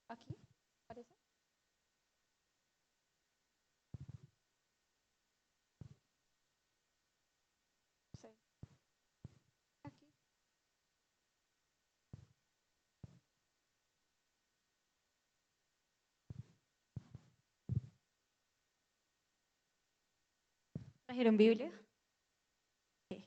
Aquí, parece. Sí. Aquí. ¿Trajeron Biblia? Sí.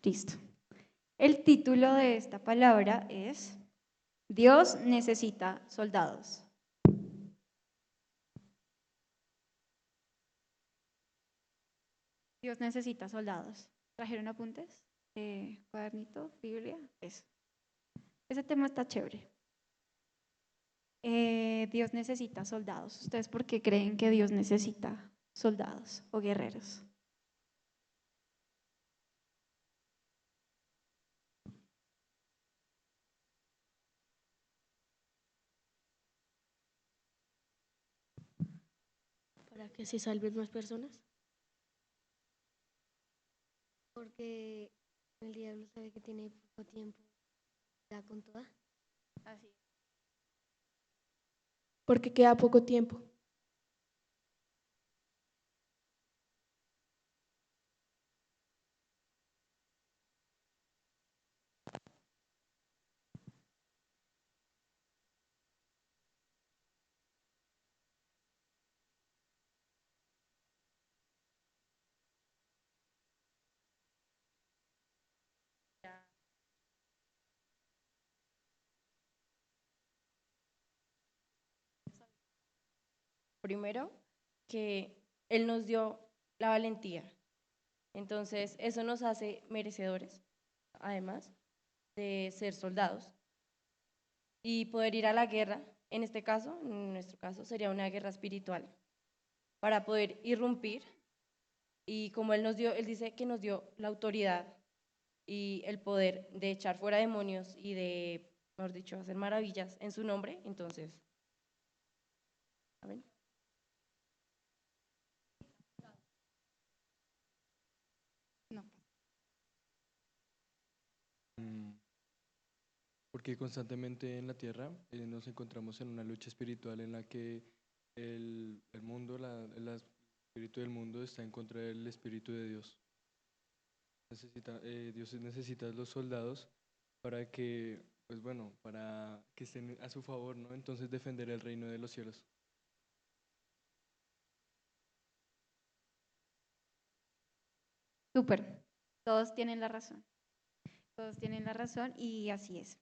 Listo. El título de esta palabra es Dios necesita soldados. Dios necesita soldados. ¿Trajeron apuntes? ¿Cuadernito? ¿Biblia? Eso. Ese tema está chévere. Dios necesita soldados. ¿Ustedes por qué creen que Dios necesita soldados o guerreros? Para que se salven más personas. Porque el diablo sabe que tiene poco tiempo, da con toda. Así. Porque queda poco tiempo. Primero, que Él nos dio la valentía. Entonces, eso nos hace merecedores, además de ser soldados y poder ir a la guerra. En este caso, en nuestro caso, sería una guerra espiritual para poder irrumpir. Y como Él dice que nos dio la autoridad y el poder de echar fuera demonios y de, mejor dicho, hacer maravillas en su nombre, entonces, amén. No. Porque constantemente en la tierra nos encontramos en una lucha espiritual en la que el mundo, el espíritu del mundo está en contra del espíritu de Dios. Dios necesita los soldados para que, pues bueno, para que estén a su favor, ¿no? Entonces defender el reino de los cielos. Súper. Todos tienen la razón. Todos tienen la razón y así es.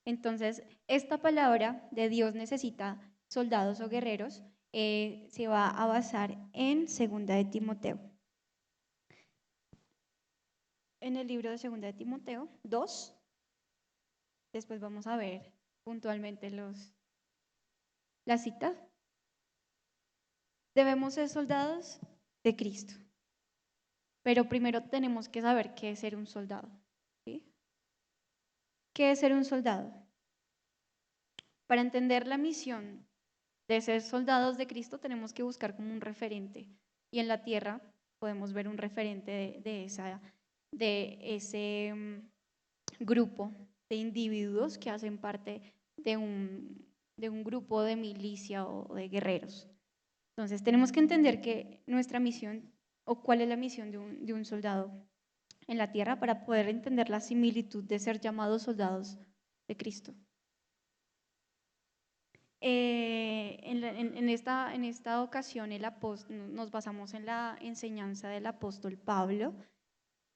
Entonces, esta palabra de Dios necesita soldados o guerreros se va a basar en Segunda de Timoteo. En el libro de Segunda de Timoteo 2, después vamos a ver puntualmente la cita. Debemos ser soldados de Cristo, pero primero tenemos que saber qué es ser un soldado. ¿Sí? ¿Qué es ser un soldado? Para entender la misión de ser soldados de Cristo tenemos que buscar como un referente y en la tierra podemos ver un referente de ese grupo de individuos que hacen parte de un grupo de milicia o de guerreros. Entonces tenemos que entender que nuestra misión o cuál es la misión de un soldado en la tierra para poder entender la similitud de ser llamados soldados de Cristo. En esta ocasión nos basamos en la enseñanza del apóstol Pablo,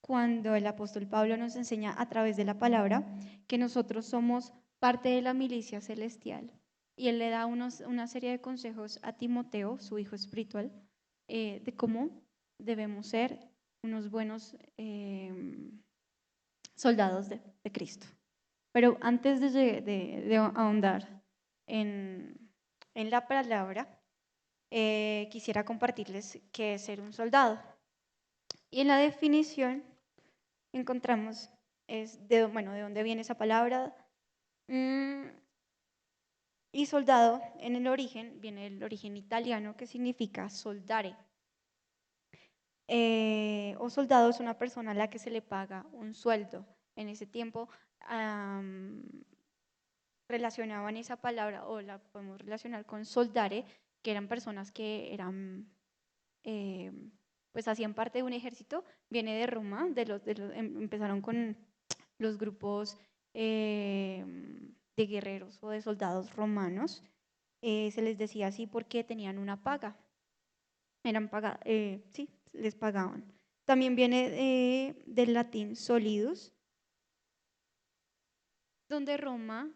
cuando el apóstol Pablo nos enseña a través de la palabra que nosotros somos parte de la milicia celestial. Y él le da una serie de consejos a Timoteo, su hijo espiritual, de cómo debemos ser unos buenos soldados de Cristo. Pero antes de ahondar en la palabra, quisiera compartirles qué es ser un soldado. Y en la definición encontramos, de dónde viene esa palabra. Y soldado, en el origen, viene el origen italiano que significa soldare. O soldado es una persona a la que se le paga un sueldo. En ese tiempo relacionaban esa palabra, o la podemos relacionar con soldare, que eran personas que eran, pues hacían parte de un ejército. Viene de Roma, empezaron con los grupos de guerreros o de soldados romanos. Se les decía así porque tenían una paga. Sí, les pagaban. También viene del latín solidus, donde Roma,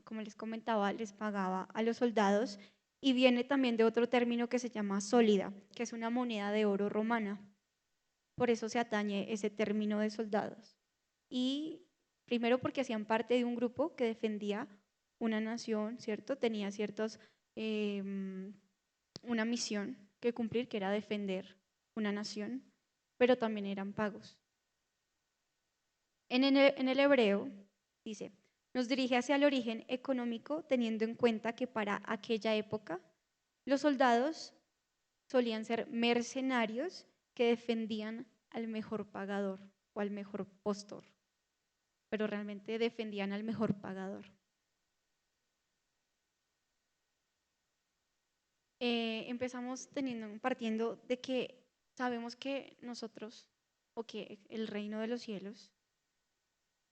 como les comentaba, les pagaba a los soldados, y viene también de otro término que se llama sólida, que es una moneda de oro romana. Por eso se atañe ese término de soldados. Y primero porque hacían parte de un grupo que defendía una nación, ¿cierto? Tenía una misión que cumplir, que era defender una nación, pero también eran pagos. En el hebreo dice, nos dirige hacia el origen económico, teniendo en cuenta que para aquella época los soldados solían ser mercenarios que defendían al mejor pagador o al mejor postor, pero realmente defendían al mejor pagador. Empezamos partiendo de que sabemos que nosotros, o que el reino de los cielos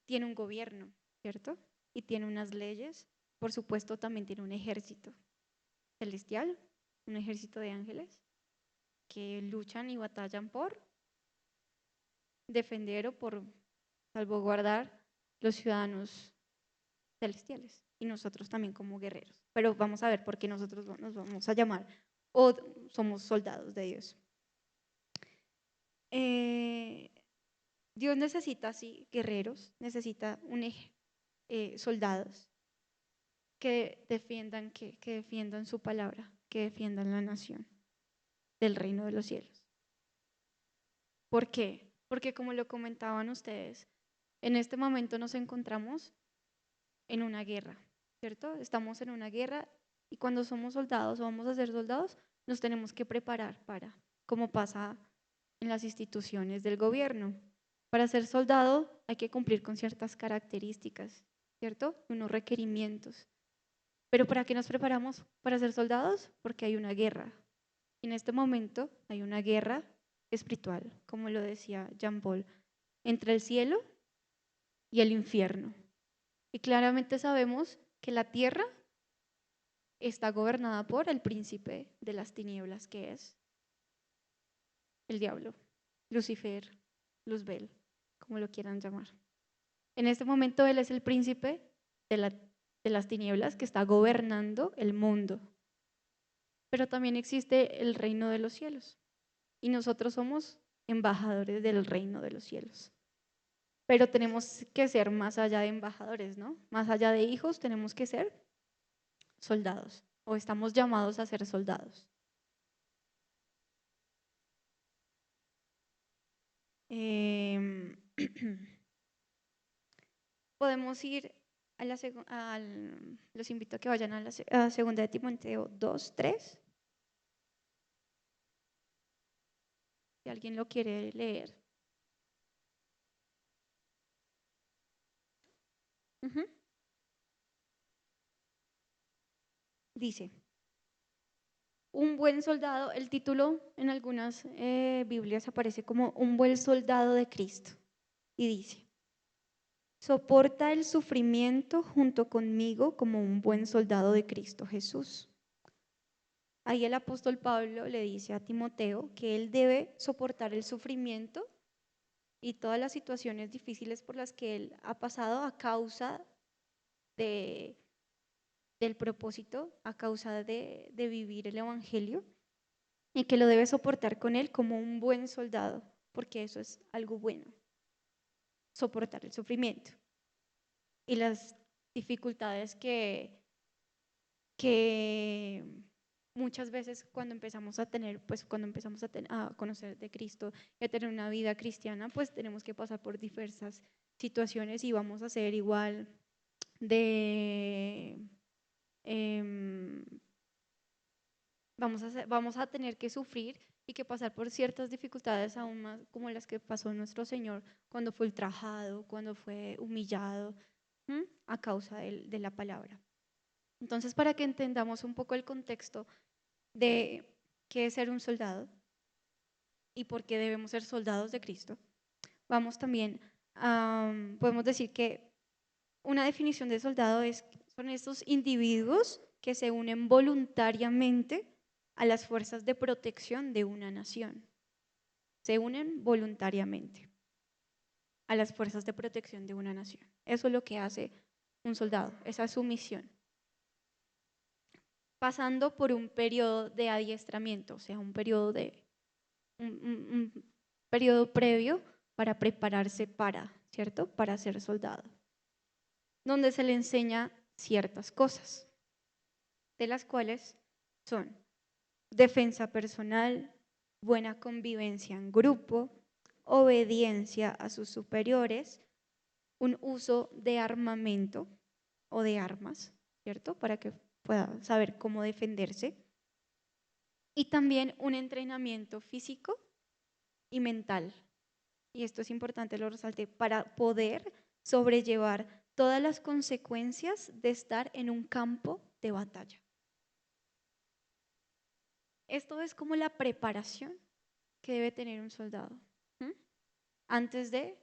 tiene un gobierno, ¿cierto? Y tiene unas leyes. Por supuesto, también tiene un ejército celestial, un ejército de ángeles que luchan y batallan por defender o por salvaguardar los ciudadanos celestiales, y nosotros también como guerreros. Pero vamos a ver por qué nosotros nos vamos a llamar o somos soldados de Dios. Dios necesita, sí, guerreros, necesita soldados que defiendan su palabra, que defiendan la nación del reino de los cielos. ¿Por qué? Porque como lo comentaban ustedes, en este momento nos encontramos en una guerra, ¿cierto? Estamos en una guerra, y cuando somos soldados o vamos a ser soldados, nos tenemos que preparar como pasa en las instituciones del gobierno. Para ser soldado hay que cumplir con ciertas características, ¿cierto? Unos requerimientos. ¿Pero para qué nos preparamos para ser soldados? Porque hay una guerra. En este momento hay una guerra espiritual, como lo decía Jean Paul, entre el cielo y el infierno. Y claramente sabemos que la tierra está gobernada por el príncipe de las tinieblas, que es el diablo, Lucifer, Luzbel, como lo quieran llamar. En este momento él es el príncipe de las tinieblas que está gobernando el mundo. Pero también existe el reino de los cielos, y nosotros somos embajadores del reino de los cielos. Pero tenemos que ser más allá de embajadores, ¿no? Más allá de hijos, tenemos que ser soldados, o estamos llamados a ser soldados. Podemos ir los invito a que vayan a la segunda de Timoteo 2:3. Si alguien lo quiere leer. Dice, un buen soldado, el título en algunas Biblias aparece como un buen soldado de Cristo y dice, soporta el sufrimiento junto conmigo como un buen soldado de Cristo Jesús. Ahí el apóstol Pablo le dice a Timoteo que él debe soportar el sufrimiento y todas las situaciones difíciles por las que él ha pasado a causa del propósito, a causa de vivir el Evangelio, y que lo debe soportar con él como un buen soldado, porque eso es algo bueno, soportar el sufrimiento y las dificultades que muchas veces cuando empezamos a tener, pues cuando empezamos a conocer de Cristo y a tener una vida cristiana, pues tenemos que pasar por diversas situaciones y vamos a ser igual de, vamos a tener que sufrir y que pasar por ciertas dificultades aún más como las que pasó nuestro Señor cuando fue ultrajado, cuando fue humillado, a causa de la palabra. Entonces, para que entendamos un poco el contexto de qué es ser un soldado y por qué debemos ser soldados de Cristo, vamos también, podemos decir que una definición de soldado son estos individuos que se unen voluntariamente a las fuerzas de protección de una nación. Se unen voluntariamente a las fuerzas de protección de una nación. Eso es lo que hace un soldado, esa es su misión. Pasando por un periodo de adiestramiento, o sea, un periodo previo para prepararse ¿cierto? Para ser soldado, donde se le enseña ciertas cosas, de las cuales son defensa personal, buena convivencia en grupo, obediencia a sus superiores, un uso de armamento o de armas, ¿cierto? Para que pueda saber cómo defenderse. Y también un entrenamiento físico y mental. Y esto es importante, lo resalté, para poder sobrellevar todas las consecuencias de estar en un campo de batalla. Esto es como la preparación que debe tener un soldado antes de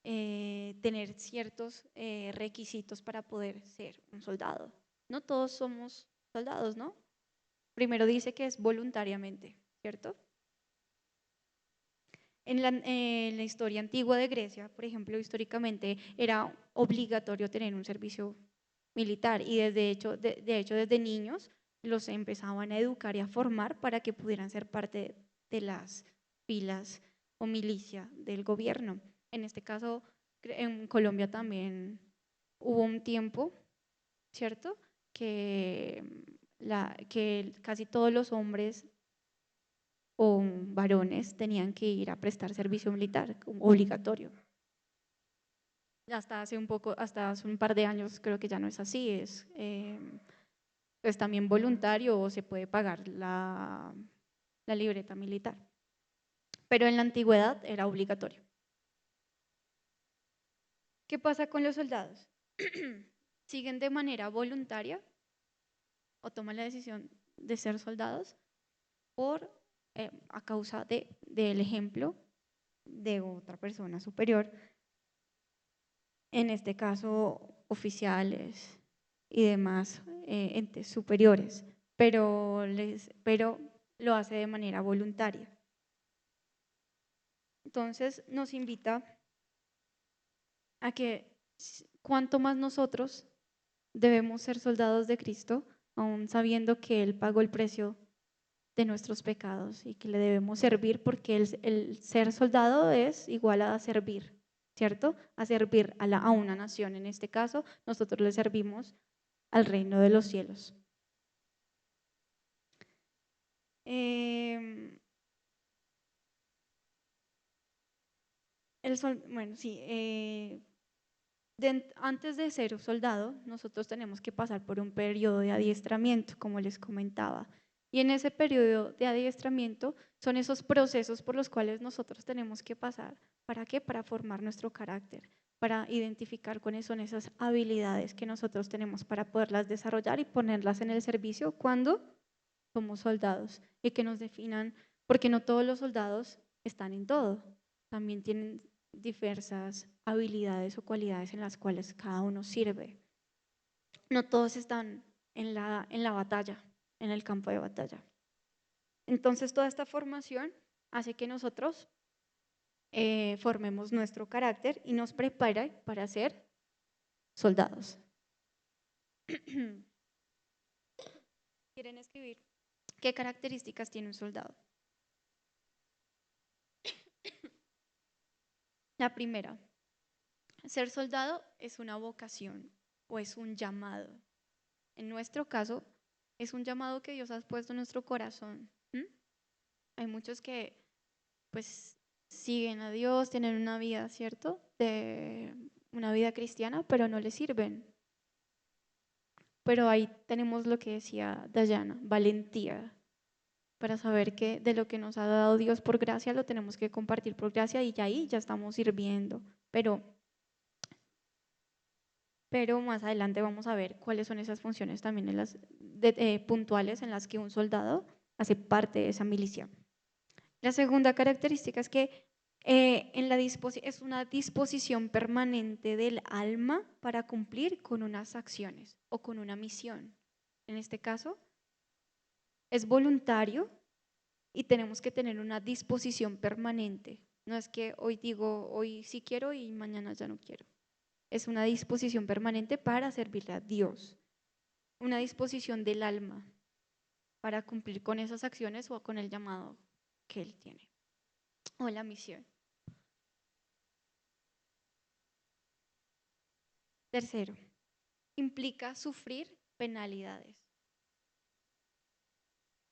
tener ciertos requisitos para poder ser un soldado. No todos somos soldados, ¿no? Primero dice que es voluntariamente, ¿cierto? En la historia antigua de Grecia, por ejemplo, históricamente era obligatorio tener un servicio militar y de hecho desde niños los empezaban a educar y a formar para que pudieran ser parte de las filas o milicia del gobierno. En este caso, en Colombia también hubo un tiempo, ¿cierto? Que casi todos los hombres o varones tenían que ir a prestar servicio militar obligatorio. Hasta hace un par de años creo que ya no es así, es también voluntario o se puede pagar la libreta militar. Pero en la antigüedad era obligatorio. ¿Qué pasa con los soldados? ¿Siguen de manera voluntaria o toman la decisión de ser soldados a causa del ejemplo de otra persona superior? En este caso, oficiales y demás entes superiores, pero lo hace de manera voluntaria. Entonces nos invita a que cuanto más nosotros debemos ser soldados de Cristo, aún sabiendo que Él pagó el precio de nuestros pecados y que le debemos servir, porque el ser soldado es igual a servir, ¿cierto? A servir a una nación. En este caso, nosotros le servimos al reino de los cielos. Bueno, sí. Antes de ser soldado, nosotros tenemos que pasar por un periodo de adiestramiento, como les comentaba. Y en ese periodo de adiestramiento son esos procesos por los cuales nosotros tenemos que pasar. ¿Para qué? Para formar nuestro carácter, para identificar cuáles son esas habilidades que nosotros tenemos para poderlas desarrollar y ponerlas en el servicio cuando somos soldados y que nos definan, porque no todos los soldados están en todo, también tienen diversas habilidades o cualidades en las cuales cada uno sirve. No todos están en la batalla, en el campo de batalla. Entonces, toda esta formación hace que nosotros formemos nuestro carácter y nos prepara para ser soldados. ¿Quieren escribir qué características tiene un soldado? La primera, ser soldado es una vocación o es un llamado. En nuestro caso, es un llamado que Dios ha puesto en nuestro corazón. Hay muchos que pues siguen a Dios, tienen una vida, ¿cierto? De una vida cristiana, pero no les sirven. Pero ahí tenemos lo que decía Dayana, valentía, para saber que de lo que nos ha dado Dios por gracia lo tenemos que compartir por gracia y ya ahí ya estamos sirviendo. Pero más adelante vamos a ver cuáles son esas funciones también puntuales en las que un soldado hace parte de esa milicia. La segunda característica es que es una disposición permanente del alma para cumplir con unas acciones o con una misión. En este caso, es voluntario y tenemos que tener una disposición permanente. No es que hoy digo, hoy sí quiero y mañana ya no quiero. Es una disposición permanente para servirle a Dios. Una disposición del alma para cumplir con esas acciones o con el llamado que Él tiene o la misión. Tercero, implica sufrir penalidades.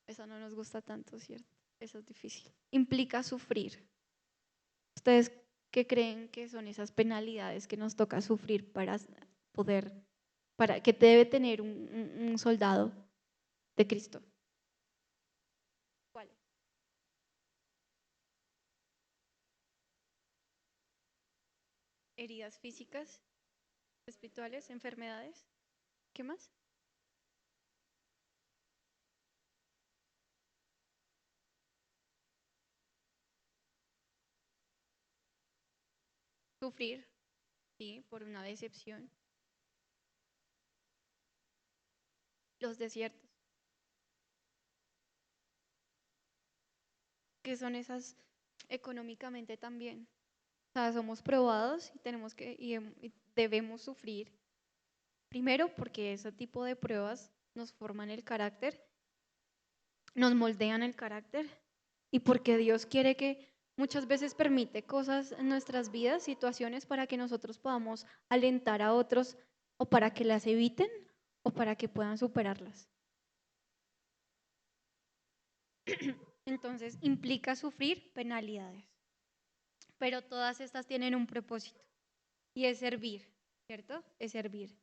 Eso no nos gusta tanto, ¿cierto? Eso es difícil. Implica sufrir. ¿Ustedes qué creen que son esas penalidades que nos toca sufrir que debe tener un soldado de Cristo? ¿Cuáles? Heridas físicas, espirituales, enfermedades. ¿Qué más? Sufrir, sí, por una decepción. Los desiertos. Que son esas económicamente también. O sea, somos probados y y debemos sufrir. Primero, porque ese tipo de pruebas nos forman el carácter, nos moldean el carácter y porque Dios quiere que muchas veces permite cosas en nuestras vidas, situaciones para que nosotros podamos alentar a otros o para que las eviten o para que puedan superarlas. Entonces, implica sufrir penalidades, pero todas estas tienen un propósito y es servir, ¿cierto? Es servir.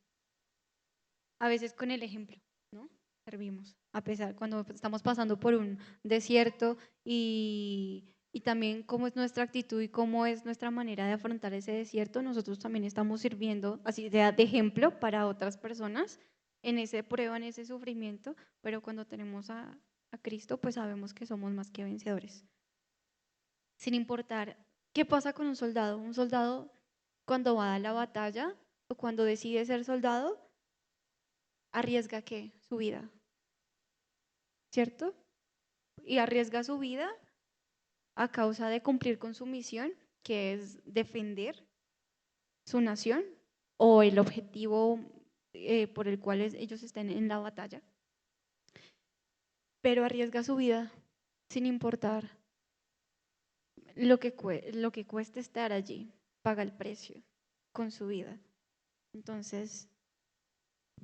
A veces con el ejemplo, ¿no? Servimos, a pesar cuando estamos pasando por un desierto y también cómo es nuestra actitud y cómo es nuestra manera de afrontar ese desierto, nosotros también estamos sirviendo, así sea de ejemplo para otras personas en esa prueba, en ese sufrimiento, pero cuando tenemos a Cristo, pues sabemos que somos más que vencedores. Sin importar qué pasa con un soldado. Un soldado cuando va a la batalla o cuando decide ser soldado, arriesga ¿qué? Su vida, ¿cierto? Y arriesga su vida a causa de cumplir con su misión, que es defender su nación o el objetivo por el cual ellos estén en la batalla. Pero arriesga su vida sin importar lo que cueste estar allí, paga el precio con su vida. Entonces,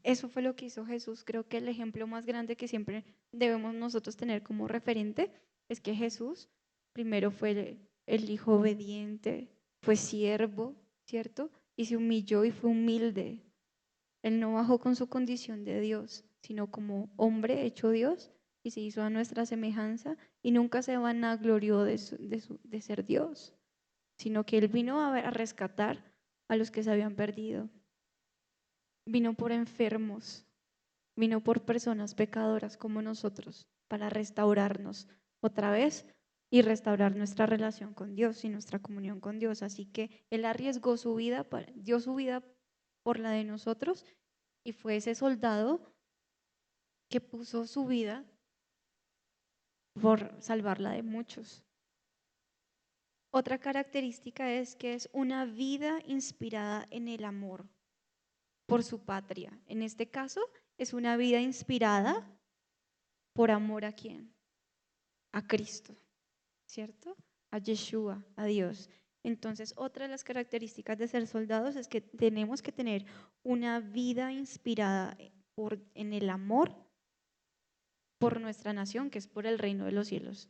eso fue lo que hizo Jesús. Creo que el ejemplo más grande que siempre debemos nosotros tener como referente es que Jesús primero fue el hijo obediente, fue siervo, ¿cierto? Y se humilló y fue humilde. Él no bajó con su condición de Dios, sino como hombre hecho Dios y se hizo a nuestra semejanza y nunca se vanaglorió de ser Dios, sino que Él vino a rescatar a los que se habían perdido. Vino por enfermos, vino por personas pecadoras como nosotros, para restaurarnos otra vez y restaurar nuestra relación con Dios y nuestra comunión con Dios. Así que Él arriesgó su vida, dio su vida por la de nosotros y fue ese soldado que puso su vida por salvarla de muchos. Otra característica es que es una vida inspirada en el amor por su patria. En este caso, es una vida inspirada por amor ¿a quién? A Cristo, ¿cierto? A Yeshua, a Dios. Entonces, otra de las características de ser soldados es que tenemos que tener una vida inspirada en el amor por nuestra nación, que es por el reino de los cielos,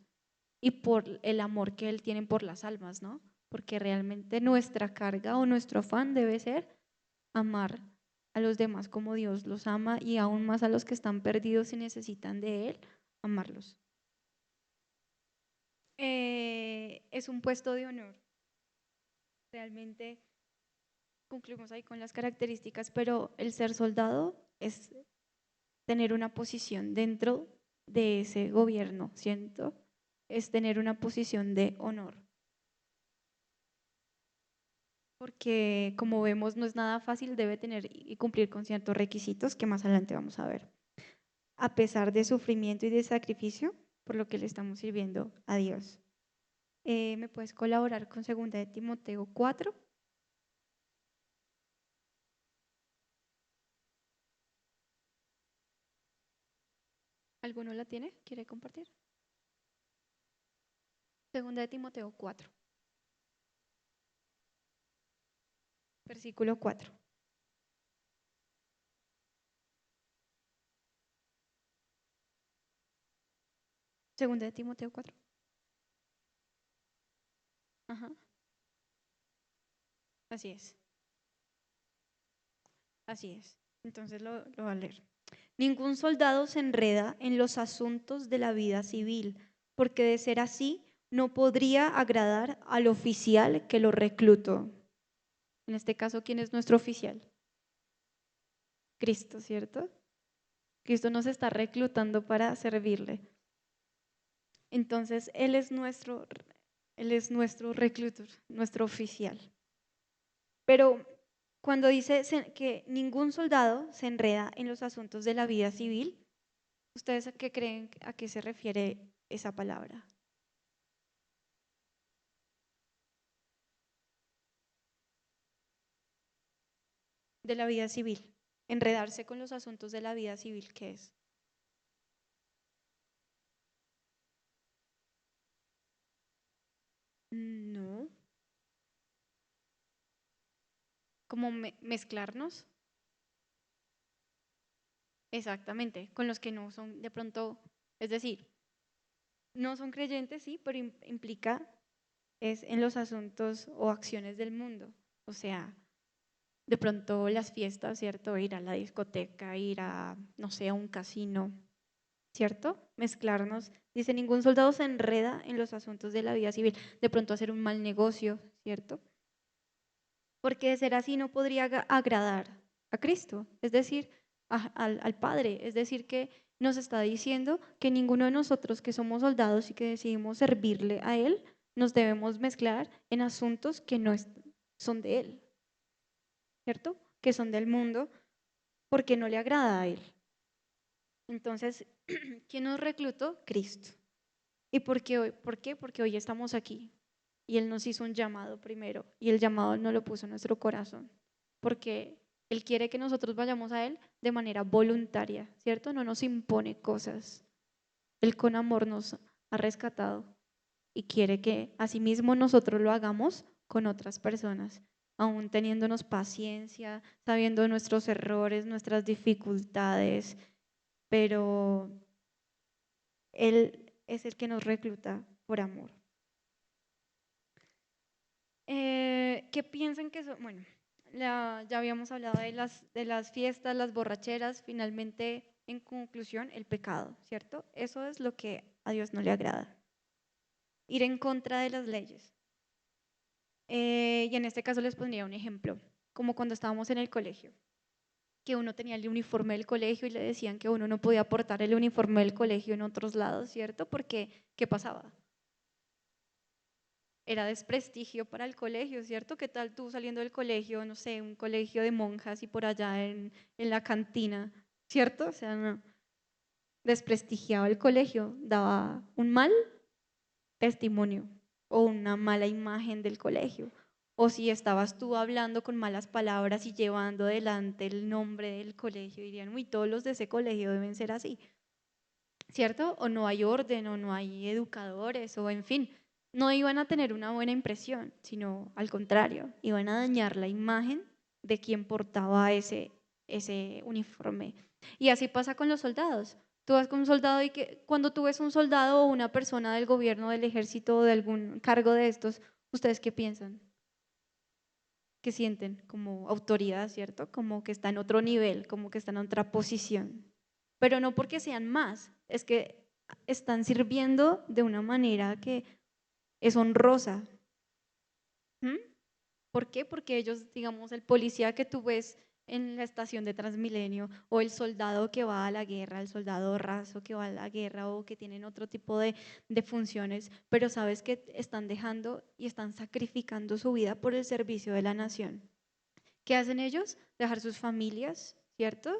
y por el amor que Él tiene por las almas, ¿no? Porque realmente nuestra carga o nuestro afán debe ser amar a los demás como Dios los ama y aún más a los que están perdidos y necesitan de Él, amarlos. Es un puesto de honor. Realmente concluimos ahí con las características, pero el ser soldado es tener una posición dentro de ese gobierno, ¿cierto? Es tener una posición de honor. Porque como vemos no es nada fácil, debe tener y cumplir con ciertos requisitos que más adelante vamos a ver. A pesar de sufrimiento y de sacrificio, por lo que le estamos sirviendo a Dios. ¿Me puedes colaborar con 2 de Timoteo 4? ¿Alguno la tiene? ¿Quiere compartir? 2 de Timoteo 4, versículo 4. Segunda de Timoteo 4. Ajá. Así es. Así es. Entonces lo voy a leer. Ningún soldado se enreda en los asuntos de la vida civil, porque de ser así no podría agradar al oficial que lo reclutó. En este caso, ¿quién es nuestro oficial? Cristo, ¿cierto? Cristo nos está reclutando para servirle. Entonces, Él es nuestro reclutor, nuestro oficial. Pero cuando dice que ningún soldado se enreda en los asuntos de la vida civil, ¿ustedes a qué creen, a qué se refiere esa palabra? De la vida civil. Enredarse con los asuntos de la vida civil, ¿qué es? No. ¿Como mezclarnos? Exactamente, con los que no son de pronto, es decir, no son creyentes, sí, pero implica es en los asuntos o acciones del mundo. O sea, de pronto las fiestas, ¿cierto? Ir a la discoteca, ir a, no sé, a un casino, ¿cierto? Mezclarnos. Dice, ningún soldado se enreda en los asuntos de la vida civil, de pronto hacer un mal negocio, ¿cierto? Porque de ser así no podría agradar a Cristo, es decir, al Padre. Es decir, que nos está diciendo que ninguno de nosotros que somos soldados y que decidimos servirle a Él, nos debemos mezclar en asuntos que no son de Él, ¿cierto? Que son del mundo, porque no le agrada a Él. Entonces, ¿quién nos reclutó? Cristo. ¿Y por qué? Porque hoy estamos aquí y Él nos hizo un llamado primero y el llamado no lo puso en nuestro corazón, porque Él quiere que nosotros vayamos a Él de manera voluntaria, ¿cierto? No nos impone cosas. Él con amor nos ha rescatado y quiere que asimismo nosotros lo hagamos con otras personas, aún teniéndonos paciencia, sabiendo nuestros errores, nuestras dificultades, pero Él es el que nos recluta por amor. ¿Qué piensan que son? Bueno, ya habíamos hablado de las fiestas, las borracheras, finalmente, en conclusión, el pecado, ¿cierto? Eso es lo que a Dios no le agrada. Ir en contra de las leyes. Y en este caso les pondría un ejemplo, como cuando estábamos en el colegio. que uno tenía el uniforme del colegio y le decían que uno no podía portar el uniforme del colegio en otros lados, ¿cierto? Porque, ¿qué pasaba? Era desprestigio para el colegio, ¿cierto? ¿Qué tal tú saliendo del colegio, no sé, un colegio de monjas y por allá en la cantina, ¿cierto? O sea, no, desprestigiaba el colegio, daba un mal testimonio o una mala imagen del colegio. O si estabas tú hablando con malas palabras y llevando delante el nombre del colegio, dirían, uy, todos los de ese colegio deben ser así, ¿cierto? O no hay orden, o no hay educadores, o en fin, no iban a tener una buena impresión, sino al contrario, iban a dañar la imagen de quien portaba ese uniforme. Y así pasa con los soldados. Tú vas con un soldado y que cuando tú ves un soldado o una persona del gobierno, del ejército o de algún cargo de estos, ¿ustedes qué piensan? ¿Qué sienten? Como autoridad, ¿cierto? Como que está en otro nivel, como que está en otra posición. Pero no porque sean más, es que están sirviendo de una manera que es honrosa. ¿Mm? ¿Por qué? Porque ellos, digamos, el policía que tú ves en la estación de Transmilenio o el soldado que va a la guerra, el soldado raso que va a la guerra o que tienen otro tipo de funciones, pero sabes que están dejando y están sacrificando su vida por el servicio de la nación. ¿Qué hacen ellos? Dejar sus familias, ¿cierto?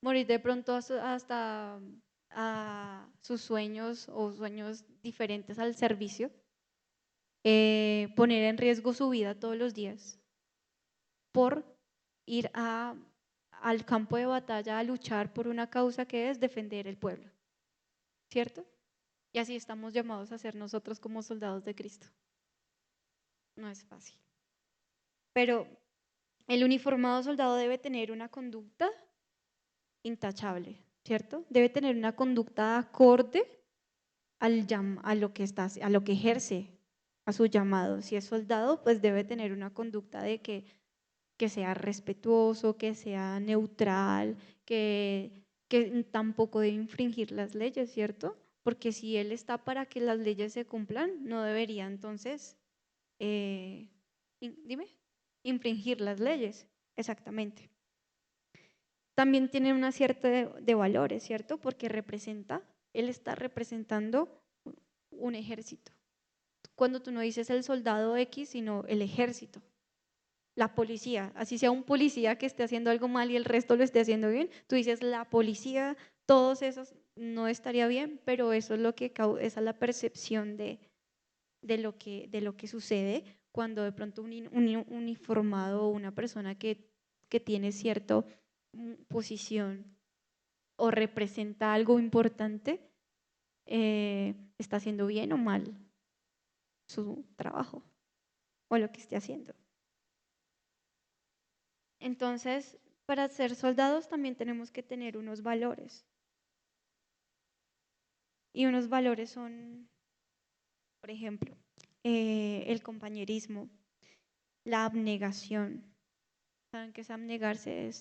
Morir de pronto hasta a sus sueños o sueños diferentes al servicio, poner en riesgo su vida todos los días por ir al campo de batalla a luchar por una causa que es defender el pueblo, ¿cierto? Y así estamos llamados a ser nosotros como soldados de Cristo. No es fácil. Pero el uniformado soldado debe tener una conducta intachable, ¿cierto? Debe tener una conducta acorde a lo que a lo que ejerce, a su llamado. Si es soldado, pues debe tener una conducta de que sea respetuoso, que sea neutral, que tampoco debe infringir las leyes, ¿cierto? Porque si él está para que las leyes se cumplan, no debería entonces, dime, infringir las leyes, exactamente. También tiene una cierta de valores, ¿cierto? Porque él está representando un ejército. Cuando tú no dices el soldado X, sino el ejército, la policía, así sea un policía que esté haciendo algo mal y el resto lo esté haciendo bien, tú dices la policía, todos esos no estaría bien, pero eso es lo que esa es la percepción de lo que sucede cuando de pronto un uniformado o una persona que tiene cierta posición o representa algo importante, está haciendo bien o mal su trabajo o lo que esté haciendo. Entonces, para ser soldados también tenemos que tener unos valores. Y unos valores son, por ejemplo, el compañerismo, la abnegación. ¿Saben qué es abnegarse?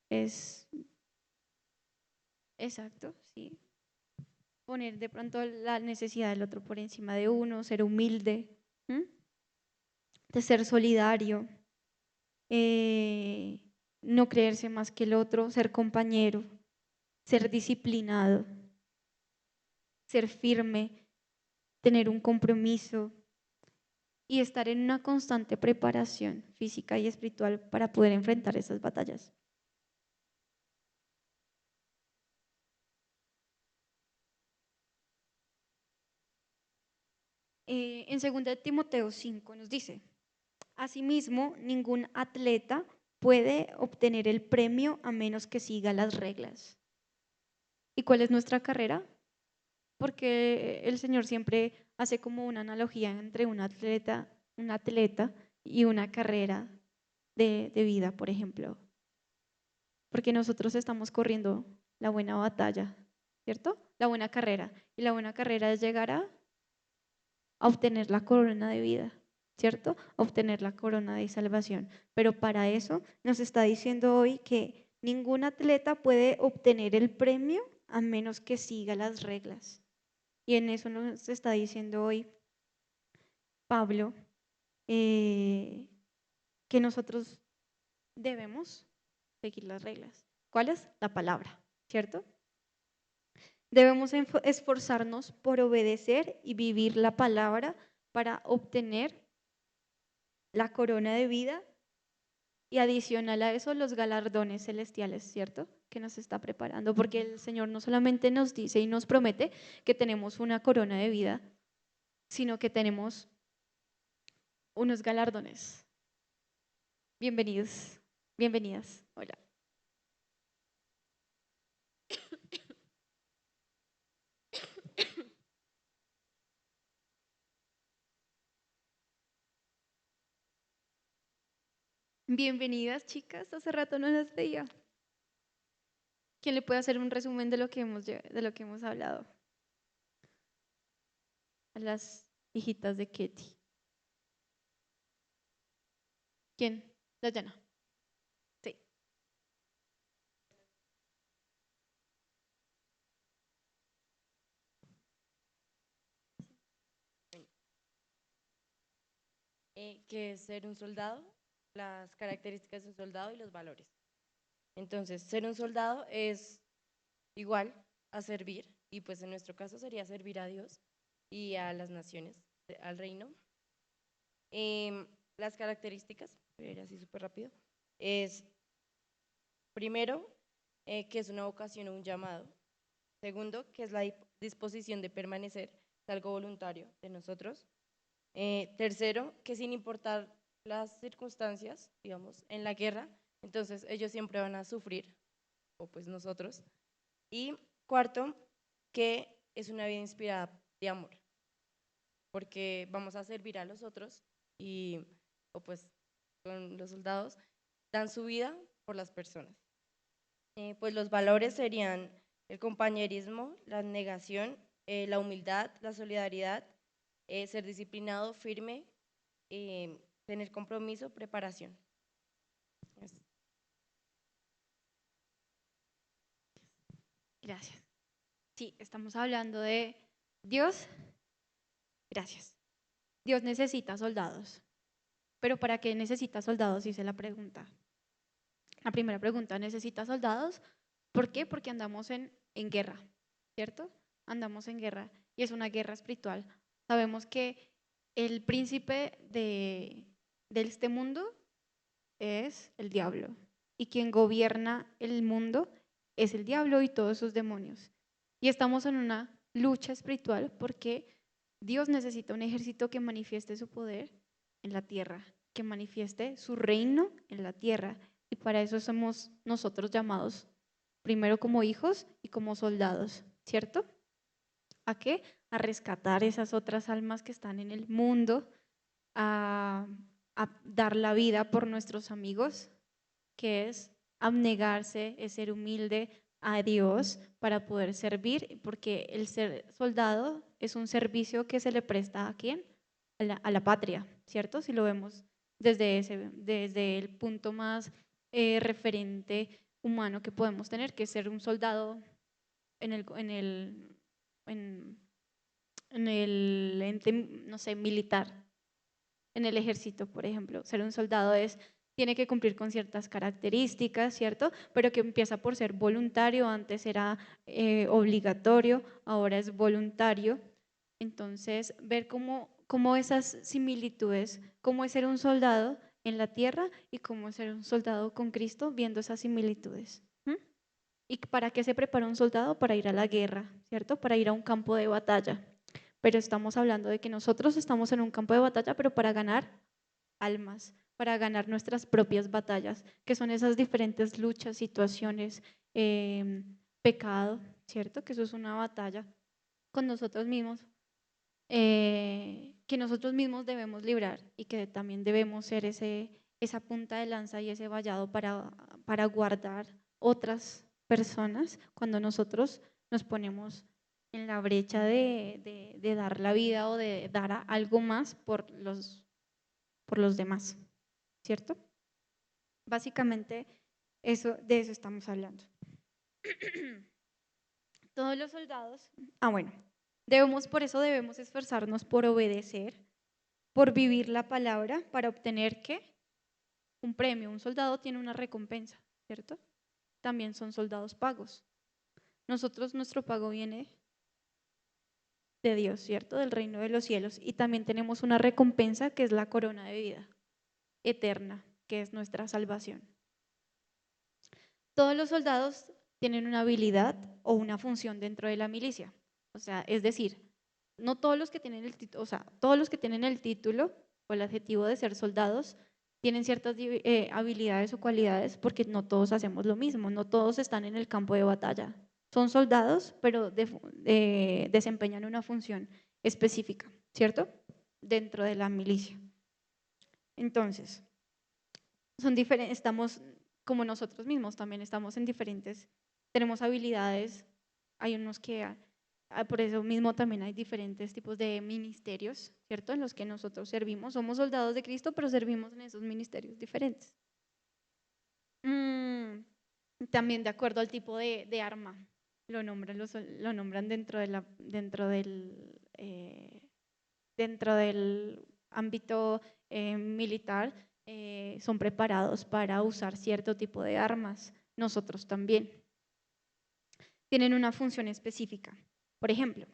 Es exacto, sí. Poner de pronto la necesidad del otro por encima de uno, ser humilde, de ser solidario, no creerse más que el otro, ser compañero, ser disciplinado, ser firme, tener un compromiso y estar en una constante preparación física y espiritual para poder enfrentar esas batallas. En 2 Timoteo 5 nos dice, asimismo, ningún atleta puede obtener el premio a menos que siga las reglas. ¿Y cuál es nuestra carrera? Porque el Señor siempre hace como una analogía entre un atleta y una carrera de vida, por ejemplo. Porque nosotros estamos corriendo la buena batalla, ¿cierto? La buena carrera. Y la buena carrera es llegar a obtener la corona de vida, ¿cierto? Obtener la corona de salvación. Pero para eso nos está diciendo hoy que ningún atleta puede obtener el premio a menos que siga las reglas. Y en eso nos está diciendo hoy Pablo que nosotros debemos seguir las reglas. ¿Cuál es? La palabra, ¿cierto? Debemos esforzarnos por obedecer y vivir la palabra para obtener la corona de vida y adicional a eso los galardones celestiales, ¿cierto? Que nos está preparando, porque el Señor no solamente nos dice y nos promete que tenemos una corona de vida, sino que tenemos unos galardones. Bienvenidos, bienvenidas. Hola. Bienvenidas, chicas. Hace rato no las veía. ¿Quién le puede hacer un resumen de lo que hemos hablado? A las hijitas de Ketty. ¿Quién? Dayana. Sí. ¿Qué es ser un soldado? Las características de un soldado y los valores. Entonces, ser un soldado es igual a servir, y pues en nuestro caso sería servir a Dios y a las naciones, al reino. Las características, voy a ir así súper rápido, es primero, que es una vocación o un llamado. Segundo, que es la disposición de permanecer, es algo voluntario de nosotros. Tercero, que sin importar las circunstancias, digamos, en la guerra, entonces ellos siempre van a sufrir, o pues nosotros. Y cuarto, que es una vida inspirada de amor, porque vamos a servir a los otros y, o pues con los soldados, dan su vida por las personas. Pues los valores serían el compañerismo, la abnegación, la humildad, la solidaridad, ser disciplinado, firme, tener compromiso, preparación. Gracias. Sí, estamos hablando de Dios. Gracias. Dios necesita soldados. Pero ¿para qué necesita soldados? Hice la pregunta. La primera pregunta, ¿necesita soldados? ¿Por qué? Porque andamos en guerra, ¿cierto? Andamos en guerra y es una guerra espiritual. Sabemos que el príncipe de este mundo es el diablo y quien gobierna el mundo es el diablo y todos sus demonios. Y estamos en una lucha espiritual porque Dios necesita un ejército que manifieste su poder en la tierra, que manifieste su reino en la tierra. Y para eso somos nosotros llamados primero como hijos y como soldados, ¿cierto? ¿A qué? A rescatar esas otras almas que están en el mundo, a dar la vida por nuestros amigos, que es abnegarse, es ser humilde a Dios para poder servir, porque el ser soldado es un servicio que se le presta ¿a quién? A la patria, ¿cierto? Si lo vemos desde el punto más referente humano que podemos tener, que es ser un soldado en el ente, no sé, militar, en el ejército, por ejemplo. Ser un soldado tiene que cumplir con ciertas características, ¿cierto? Pero que empieza por ser voluntario, antes era obligatorio, ahora es voluntario. Entonces, ver cómo esas similitudes, cómo es ser un soldado en la tierra y cómo es ser un soldado con Cristo, viendo esas similitudes. ¿Y para qué se prepara un soldado? Para ir a la guerra, ¿cierto? Para ir a un campo de batalla. Pero estamos hablando de que nosotros estamos en un campo de batalla, pero para ganar almas, para ganar nuestras propias batallas, que son esas diferentes luchas, situaciones, pecado, ¿cierto? Que eso es una batalla con nosotros mismos, que nosotros mismos debemos librar y que también debemos ser esa punta de lanza y ese vallado para guardar otras personas cuando nosotros nos ponemos en la brecha de dar la vida o de dar algo más por los demás, ¿cierto? Básicamente de eso estamos hablando. Todos los soldados, bueno, por eso debemos esforzarnos por obedecer, por vivir la palabra para obtener ¿qué? Un premio. Un soldado tiene una recompensa, ¿cierto? También son soldados pagos. Nuestro pago viene de Dios, ¿cierto? Del reino de los cielos. Y también tenemos una recompensa que es la corona de vida eterna, que es nuestra salvación. Todos los soldados tienen una habilidad o una función dentro de la milicia. O sea, es decir, no todos los que tienen el título, o sea, todos los que tienen el título o el adjetivo de ser soldados tienen ciertas habilidades o cualidades, porque no todos hacemos lo mismo, no todos están en el campo de batalla. Son soldados, pero desempeñan una función específica, ¿cierto? Dentro de la milicia. Entonces, son diferentes, estamos como nosotros mismos, también estamos en diferentes, tenemos habilidades, hay unos que, por eso mismo también hay diferentes tipos de ministerios, ¿cierto? En los que nosotros servimos, somos soldados de Cristo, pero servimos en esos ministerios diferentes. También de acuerdo al tipo de arma, lo nombran dentro del ámbito militar, son preparados para usar cierto tipo de armas. Nosotros también. Tienen una función específica. Por ejemplo,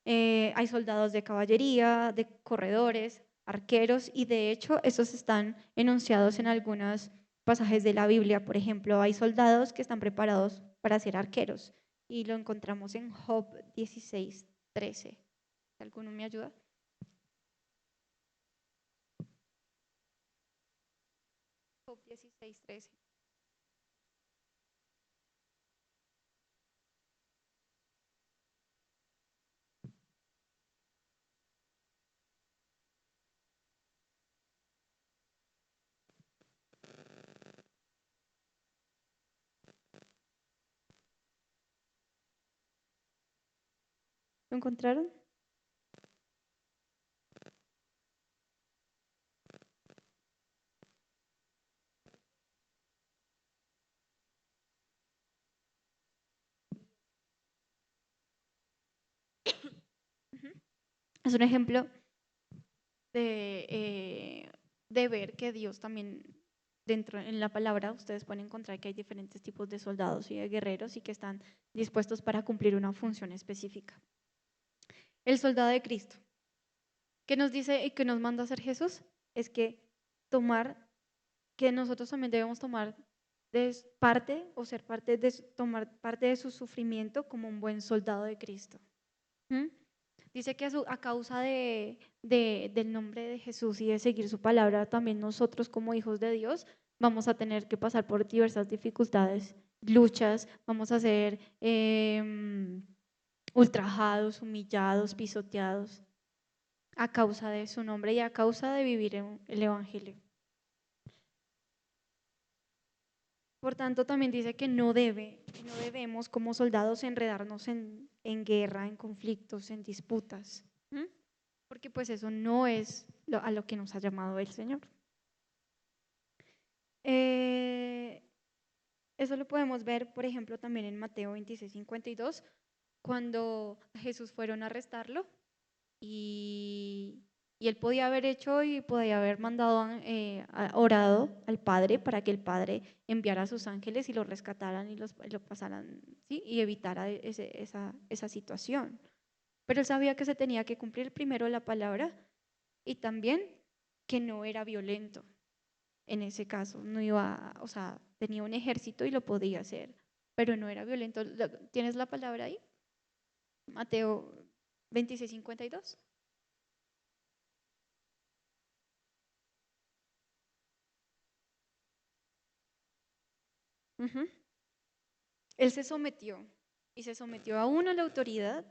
hay soldados de caballería, de corredores, arqueros, y de hecho esos están enunciados en algunos pasajes de la Biblia. Por ejemplo, hay soldados que están preparados para ser arqueros y lo encontramos en Job 16:13. ¿Alguno me ayuda? Job 16:13. ¿Lo encontraron? Es un ejemplo de ver que Dios también, dentro en la palabra, ustedes pueden encontrar que hay diferentes tipos de soldados y de guerreros y que están dispuestos para cumplir una función específica. El soldado de Cristo. ¿Qué nos dice y qué nos manda a hacer Jesús? Es que nosotros también debemos tomar tomar parte de su sufrimiento como un buen soldado de Cristo. Dice que a causa del nombre de Jesús y de seguir su palabra, también nosotros como hijos de Dios vamos a tener que pasar por diversas dificultades, luchas, vamos a ser ultrajados, humillados, pisoteados a causa de su nombre y a causa de vivir el Evangelio. Por tanto, también dice que no debemos como soldados enredarnos en guerra, en conflictos, en disputas, porque pues eso no es a lo que nos ha llamado el Señor. Eso lo podemos ver, por ejemplo, también en Mateo 26:52, cuando a Jesús fueron a arrestarlo y él podía haber hecho y podía haber orado al Padre para que el Padre enviara a sus ángeles y lo rescataran y lo pasaran, ¿sí? Y evitara esa situación. Pero él sabía que se tenía que cumplir primero la palabra y también que no era violento. En ese caso, no iba, o sea, tenía un ejército y lo podía hacer, pero no era violento. ¿Tienes la palabra ahí? Mateo 26:52. Él se sometió y se sometió aún a la autoridad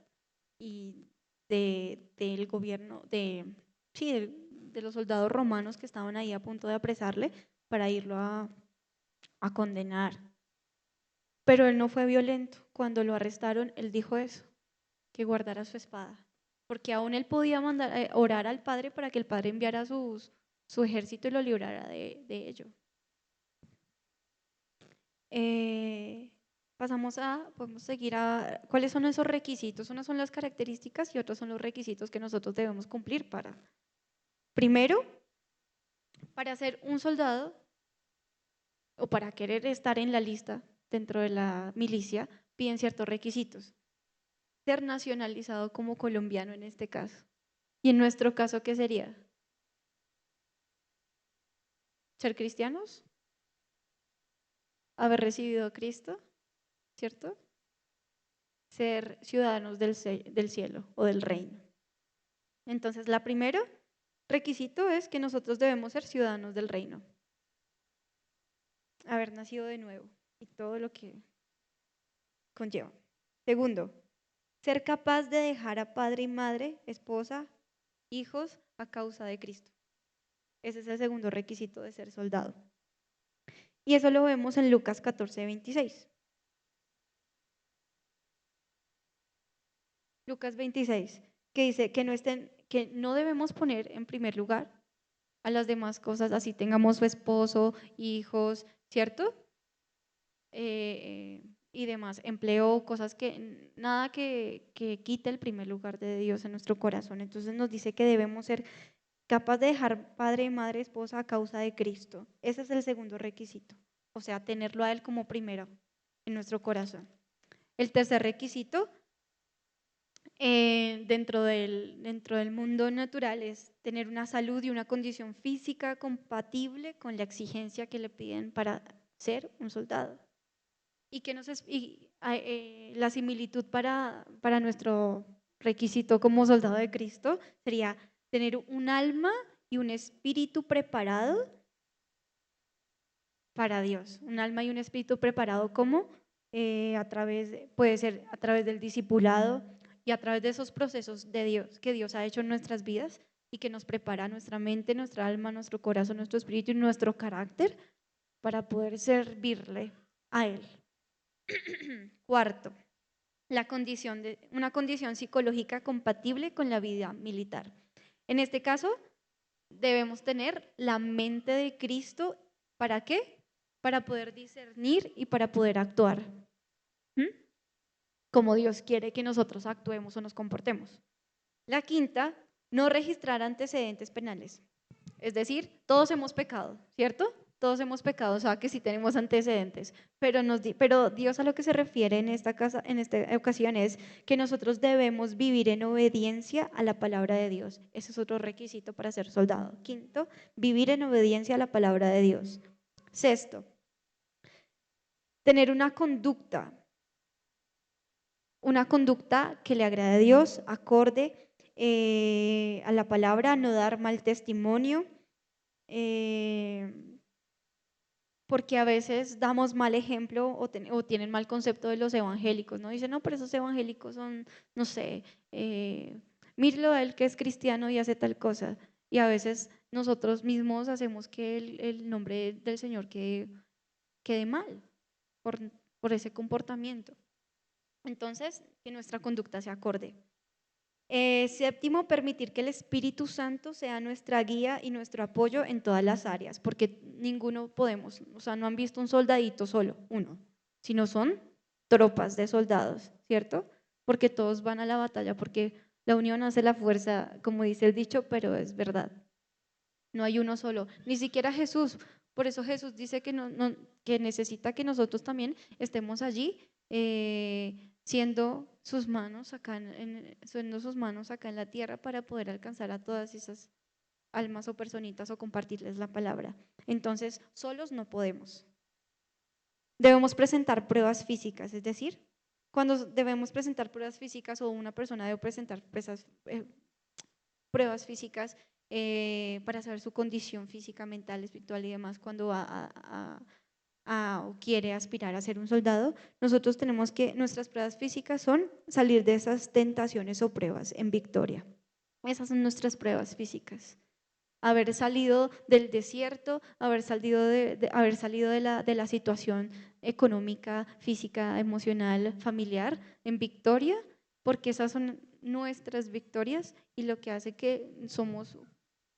y del gobierno, de los soldados romanos que estaban ahí a punto de apresarle para irlo a condenar. Pero él no fue violento. Cuando lo arrestaron, él dijo eso, que guardara su espada, porque aún él podía orar al Padre para que el Padre enviara su ejército y lo librara de ello. Podemos seguir a cuáles son esos requisitos. Unas son las características y otros son los requisitos que nosotros debemos cumplir primero, para ser un soldado o para querer estar en la lista dentro de la milicia, piden ciertos requisitos. Ser nacionalizado como colombiano en este caso. Y en nuestro caso, ¿qué sería? ¿Ser cristianos? ¿Haber recibido a Cristo? ¿Cierto? Ser ciudadanos del cielo o del reino. Entonces, la primero requisito es que nosotros debemos ser ciudadanos del reino. Haber nacido de nuevo y todo lo que conlleva. Segundo, ser capaz de dejar a padre y madre, esposa, hijos a causa de Cristo. Ese es el segundo requisito de ser soldado. Y eso lo vemos en Lucas 14:26. Lucas 26, que dice que no debemos poner en primer lugar a las demás cosas, así tengamos su esposo, hijos, ¿cierto? Y demás, empleo, cosas que, nada que quite el primer lugar de Dios en nuestro corazón. Entonces nos dice que debemos ser capaz de dejar padre, madre, esposa a causa de Cristo. Ese es el segundo requisito, o sea, tenerlo a Él como primero en nuestro corazón. El tercer requisito dentro del mundo natural es tener una salud y una condición física compatible con la exigencia que le piden para ser un soldado. La similitud para nuestro requisito como soldado de Cristo sería tener un alma y un espíritu preparado para Dios. Un alma y un espíritu preparado como puede ser a través del discipulado y a través de esos procesos de Dios que Dios ha hecho en nuestras vidas y que nos prepara nuestra mente, nuestra alma, nuestro corazón, nuestro espíritu y nuestro carácter para poder servirle a Él. Cuarto, una condición psicológica compatible con la vida militar. En este caso, debemos tener la mente de Cristo. ¿Para qué? Para poder discernir y para poder actuar como Dios quiere que nosotros actuemos o nos comportemos. La quinta, no registrar antecedentes penales. Es decir, todos hemos pecado, ¿cierto? Todos hemos pecado, o sea que sí tenemos antecedentes, pero Dios a lo que se refiere en esta ocasión es que nosotros debemos vivir en obediencia a la palabra de Dios. Ese es otro requisito para ser soldado. Quinto, vivir en obediencia a la palabra de Dios. Sexto, tener una conducta que le agrade a Dios, acorde a la palabra, no dar mal testimonio, porque a veces damos mal ejemplo o tienen mal concepto de los evangélicos, ¿no? Dicen, no, pero esos evangélicos son, no sé, míralo a él que es cristiano y hace tal cosa. Y a veces nosotros mismos hacemos que el nombre del Señor quede mal por ese comportamiento. Entonces, que nuestra conducta se acorde. Séptimo, permitir que el Espíritu Santo sea nuestra guía y nuestro apoyo en todas las áreas, porque ninguno podemos, o sea, no han visto un soldadito solo, uno, sino son tropas de soldados, ¿cierto? Porque todos van a la batalla, porque la unión hace la fuerza, como dice el dicho, pero es verdad. No hay uno solo, ni siquiera Jesús. Por eso Jesús dice que necesita que nosotros también estemos allí siendo sus manos acá siendo sus manos acá en la tierra para poder alcanzar a todas esas almas o personitas o compartirles la palabra. Entonces, solos no podemos. Debemos presentar pruebas físicas, es decir, cuando debemos presentar pruebas físicas o una persona debe presentar pruebas físicas para saber su condición física, mental, espiritual y demás cuando va o quiere aspirar a ser un soldado, nosotros tenemos que, nuestras pruebas físicas son salir de esas tentaciones o pruebas en victoria. Esas son nuestras pruebas físicas. Haber salido del desierto, haber salido de la situación económica, física, emocional, familiar en victoria, porque esas son nuestras victorias y lo que hace que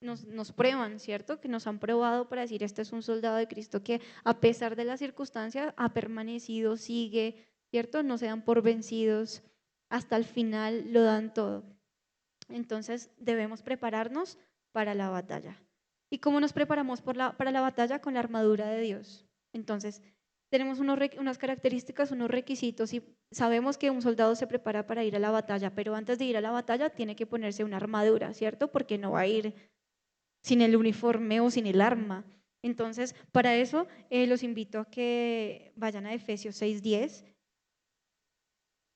nos prueban, ¿cierto? Que nos han probado para decir, este es un soldado de Cristo que a pesar de las circunstancias ha permanecido, sigue, ¿cierto? No se dan por vencidos, hasta el final lo dan todo. Entonces debemos prepararnos para la batalla. ¿Y cómo nos preparamos para la batalla? Con la armadura de Dios. Entonces, tenemos unas características, unos requisitos y sabemos que un soldado se prepara para ir a la batalla, pero antes de ir a la batalla tiene que ponerse una armadura, ¿cierto? Porque no va a ir sin el uniforme o sin el arma. Entonces, para eso los invito a que vayan a Efesios 6:10,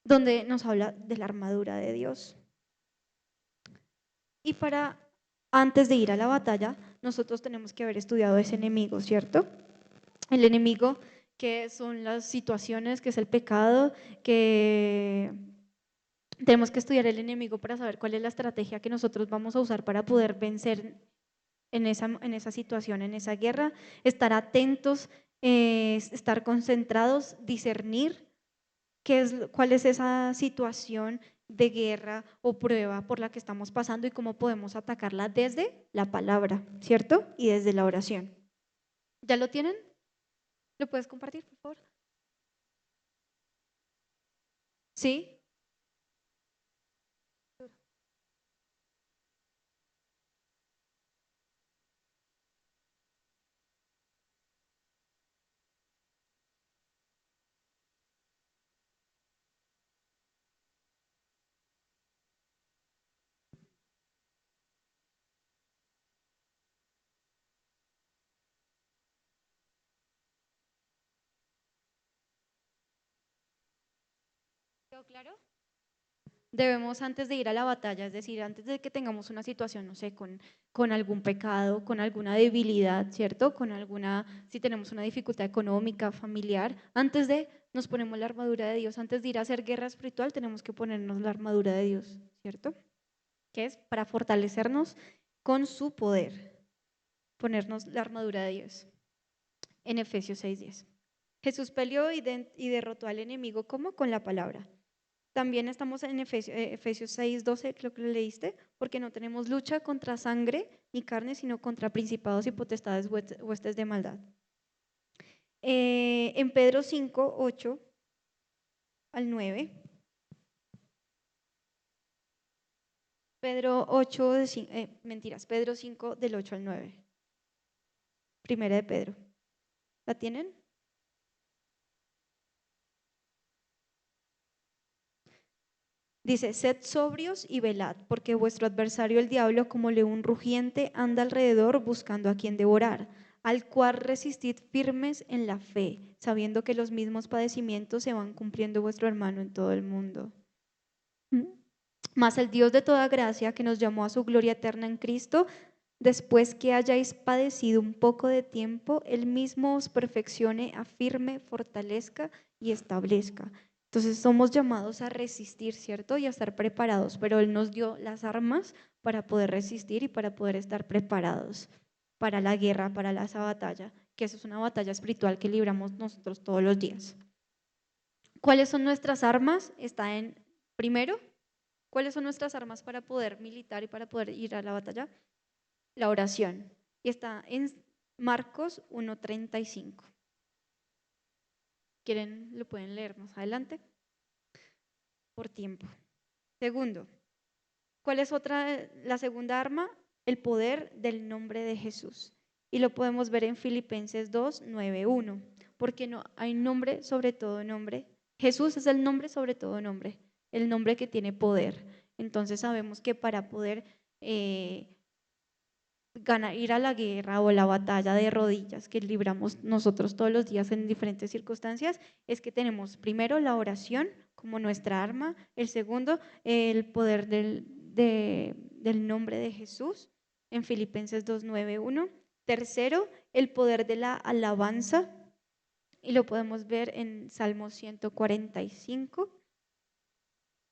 donde nos habla de la armadura de Dios. Y para antes de ir a la batalla, nosotros tenemos que haber estudiado ese enemigo, ¿cierto? El enemigo que son las situaciones, que es el pecado, que tenemos que estudiar el enemigo para saber cuál es la estrategia que nosotros vamos a usar para poder vencer en esa situación, en esa guerra, estar atentos, estar concentrados, discernir cuál es esa situación de guerra o prueba por la que estamos pasando y cómo podemos atacarla desde la palabra, ¿cierto? Y desde la oración. ¿Ya lo tienen? ¿Lo puedes compartir, por favor? ¿Sí? ¿Quedó claro? Debemos antes de ir a la batalla, es decir, antes de que tengamos una situación, no sé, con algún pecado, con alguna debilidad, ¿cierto? Si tenemos una dificultad económica, familiar, antes de nos ponemos la armadura de Dios, antes de ir a hacer guerra espiritual tenemos que ponernos la armadura de Dios, ¿cierto? Que es para fortalecernos con su poder, ponernos la armadura de Dios. En Efesios 6:10. Jesús peleó y derrotó al enemigo, ¿cómo? Con la palabra. También estamos en Efesios 6:12, creo que lo leíste, porque no tenemos lucha contra sangre ni carne, sino contra principados y potestades, huestes de maldad. En Pedro 5:8 al 9. Pedro 5 del 8 al 9. Primera de Pedro. ¿La tienen? Dice, sed sobrios y velad, porque vuestro adversario el diablo, como león rugiente, anda alrededor buscando a quien devorar, al cual resistid firmes en la fe, sabiendo que los mismos padecimientos se van cumpliendo vuestro hermano en todo el mundo. Mas el Dios de toda gracia, que nos llamó a su gloria eterna en Cristo, después que hayáis padecido un poco de tiempo, Él mismo os perfeccione, afirme, fortalezca y establezca. Entonces somos llamados a resistir, ¿cierto? Y a estar preparados, pero Él nos dio las armas para poder resistir y para poder estar preparados para la guerra, para esa batalla, que eso es una batalla espiritual que libramos nosotros todos los días. ¿Cuáles son nuestras armas? Está en primero. ¿Cuáles son nuestras armas para poder militar y para poder ir a la batalla? La oración. Y está en Marcos 1:35. ¿Quieren? Lo pueden leer más adelante. Por tiempo. Segundo, ¿cuál es la segunda arma? El poder del nombre de Jesús. Y lo podemos ver en Filipenses 2:9-1. Porque no hay nombre sobre todo nombre. Jesús es el nombre sobre todo nombre. El nombre que tiene poder. Entonces sabemos que para poder ir a la guerra o la batalla de rodillas que libramos nosotros todos los días en diferentes circunstancias, es que tenemos primero la oración como nuestra arma, el segundo, el poder del nombre de Jesús en Filipenses 2:9-1, tercero, el poder de la alabanza y lo podemos ver en Salmo 145,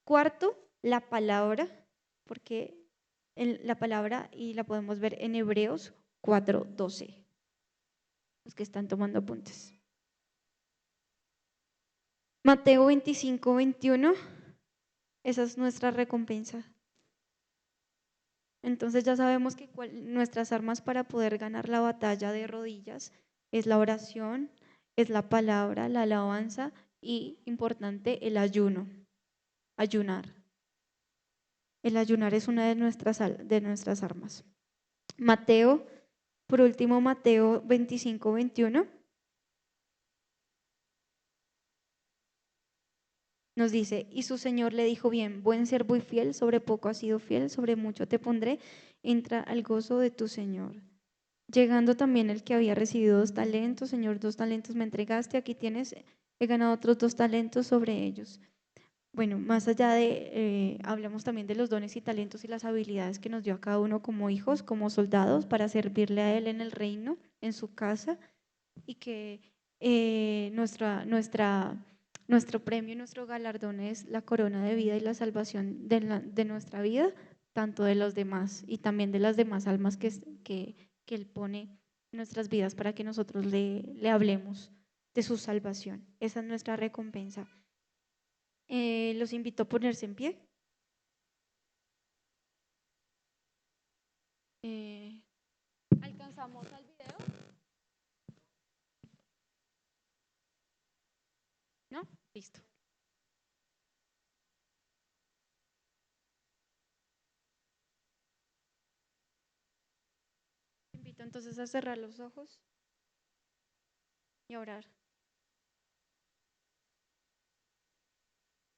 cuarto, la palabra, porque la palabra y la podemos ver en Hebreos 4:12. Los que están tomando apuntes. Mateo 25:21, esa es nuestra recompensa. Entonces ya sabemos que nuestras armas para poder ganar la batalla de rodillas es la oración, es la palabra, la alabanza y, importante, el ayuno, ayunar. El ayunar es una de nuestras armas. Por último, Mateo 25:21. nos dice, y su señor le dijo, bien, buen siervo y fiel, sobre poco has sido fiel, sobre mucho te pondré, entra al gozo de tu señor. Llegando también el que había recibido 2 talentos, señor, 2 talentos me entregaste, aquí tienes, he ganado otros 2 talentos sobre ellos. Bueno, más allá de, hablamos también de los dones y talentos y las habilidades que nos dio a cada uno como hijos, como soldados, para servirle a Él en el reino, en su casa, y que nuestro premio y nuestro galardón es la corona de vida y la salvación de nuestra vida, tanto de los demás y también de las demás almas que Él pone en nuestras vidas para que nosotros le hablemos de su salvación. Esa es nuestra recompensa. Los invito a ponerse en pie. ¿Alcanzamos al video? ¿No? Listo. Te invito entonces a cerrar los ojos y a orar.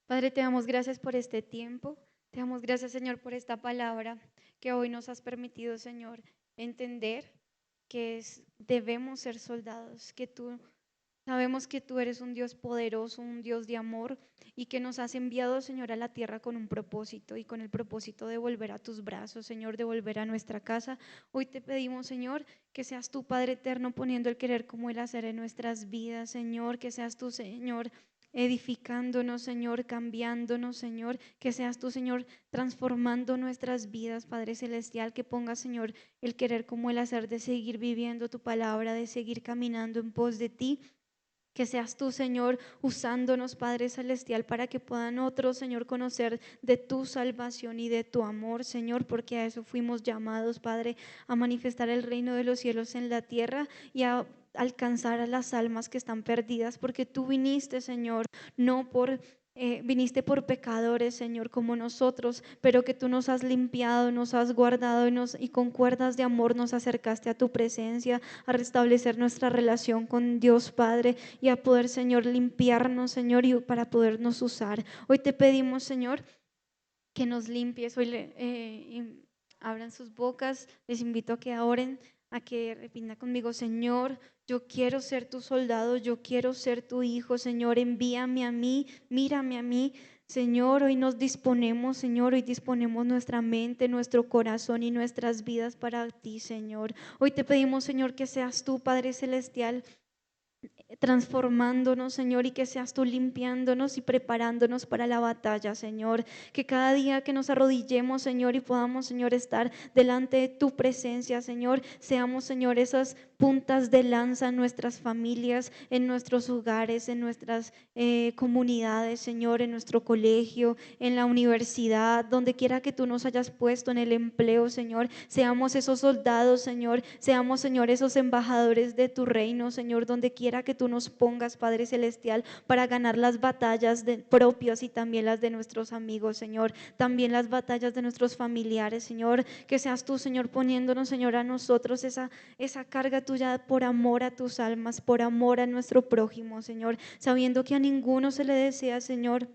Padre, te damos gracias por este tiempo. Te damos gracias, Señor, por esta palabra que hoy nos has permitido, Señor, entender que debemos ser soldados, que tú sabemos que tú eres un Dios poderoso, un Dios de amor y que nos has enviado, Señor, a la tierra con un propósito y con el propósito de volver a tus brazos, Señor, de volver a nuestra casa. Hoy te pedimos, Señor, que seas tú, Padre eterno, poniendo el querer como el hacer en nuestras vidas, Señor, que seas tú, Señor, edificándonos, Señor, cambiándonos, Señor, que seas tú, Señor, transformando nuestras vidas, Padre Celestial, que pongas, Señor, el querer como el hacer de seguir viviendo tu palabra, de seguir caminando en pos de ti. Que seas tú, Señor, usándonos, Padre Celestial, para que puedan otros, Señor, conocer de tu salvación y de tu amor, Señor, porque a eso fuimos llamados, Padre, a manifestar el reino de los cielos en la tierra y a alcanzar a las almas que están perdidas, porque tú viniste, Señor, no por viniste por pecadores, Señor, como nosotros, pero que tú nos has limpiado, nos has guardado y con cuerdas de amor nos acercaste a tu presencia, a restablecer nuestra relación con Dios Padre y a poder, Señor, limpiarnos, Señor, y para podernos usar. Hoy te pedimos, Señor, que nos limpies. Hoy abran sus bocas, les invito a que oren, a que repita conmigo, Señor, yo quiero ser tu soldado, yo quiero ser tu hijo, Señor, envíame a mí, mírame a mí. Señor, hoy nos disponemos, Señor, hoy disponemos nuestra mente, nuestro corazón y nuestras vidas para ti, Señor. Hoy te pedimos, Señor, que seas tú, Padre Celestial, transformándonos, Señor, y que seas tú limpiándonos y preparándonos para la batalla, Señor. Que cada día que nos arrodillemos, Señor, y podamos, Señor, estar delante de tu presencia, Señor, seamos, Señor, esas puntas de lanza en nuestras familias, en nuestros hogares, en nuestras comunidades, Señor, en nuestro colegio, en la universidad, donde quiera que tú nos hayas puesto, en el empleo, Señor. Seamos esos soldados, Señor, seamos, Señor, esos embajadores de tu reino, Señor, donde quiera que tú nos pongas, Padre Celestial, para ganar las batallas propias y también las de nuestros amigos, Señor, también las batallas de nuestros familiares, Señor. Que seas tú, Señor, poniéndonos, Señor, a nosotros esa carga tuya por amor a tus almas, por amor a nuestro prójimo, Señor, sabiendo que a ninguno se le desea, Señor,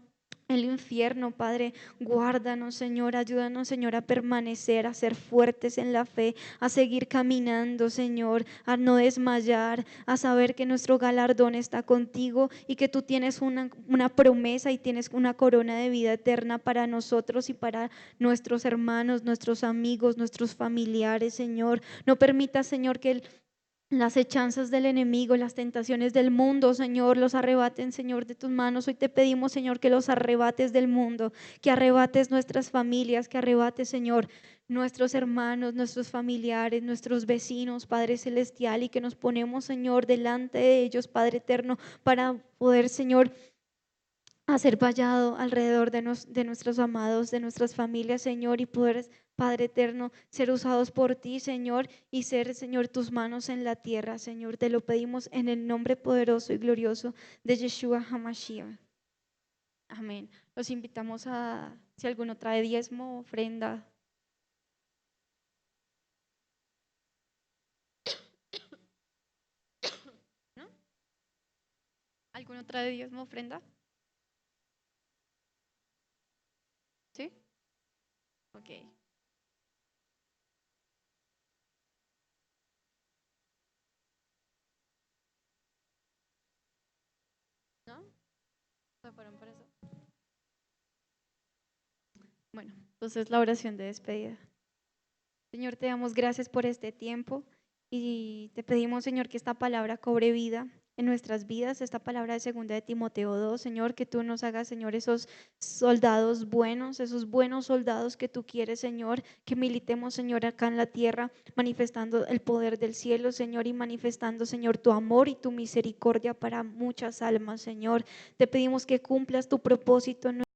el infierno. Padre, guárdanos, Señor, ayúdanos, Señor, a permanecer, a ser fuertes en la fe, a seguir caminando, Señor, a no desmayar, a saber que nuestro galardón está contigo y que tú tienes una promesa y tienes una corona de vida eterna para nosotros y para nuestros hermanos, nuestros amigos, nuestros familiares, Señor. No permitas, Señor, que las hechanzas del enemigo, las tentaciones del mundo, Señor, los arrebaten, Señor, de tus manos. Hoy te pedimos, Señor, que los arrebates del mundo, que arrebates nuestras familias, que arrebates, Señor, nuestros hermanos, nuestros familiares, nuestros vecinos, Padre Celestial, y que nos ponemos, Señor, delante de ellos, Padre Eterno, para poder, Señor, a ser vallado alrededor de nuestros amados, de nuestras familias, Señor, y poder, Padre eterno, ser usados por ti, Señor, y ser, Señor, tus manos en la tierra, Señor. Te lo pedimos en el nombre poderoso y glorioso de Yeshua HaMashiach. Amén. Los invitamos a, si alguno trae diezmo, ofrenda. ¿No? ¿Alguno trae diezmo, ofrenda? Ok. ¿No? ¿Se fueron por eso? Bueno, entonces la oración de despedida. Señor, te damos gracias por este tiempo y te pedimos, Señor, que esta palabra cobre vida en nuestras vidas, esta palabra de 2 de Timoteo 2, Señor, que tú nos hagas, Señor, esos soldados buenos, esos buenos soldados que tú quieres, Señor, que militemos, Señor, acá en la tierra, manifestando el poder del cielo, Señor, y manifestando, Señor, tu amor y tu misericordia para muchas almas, Señor. Te pedimos que cumplas tu propósito en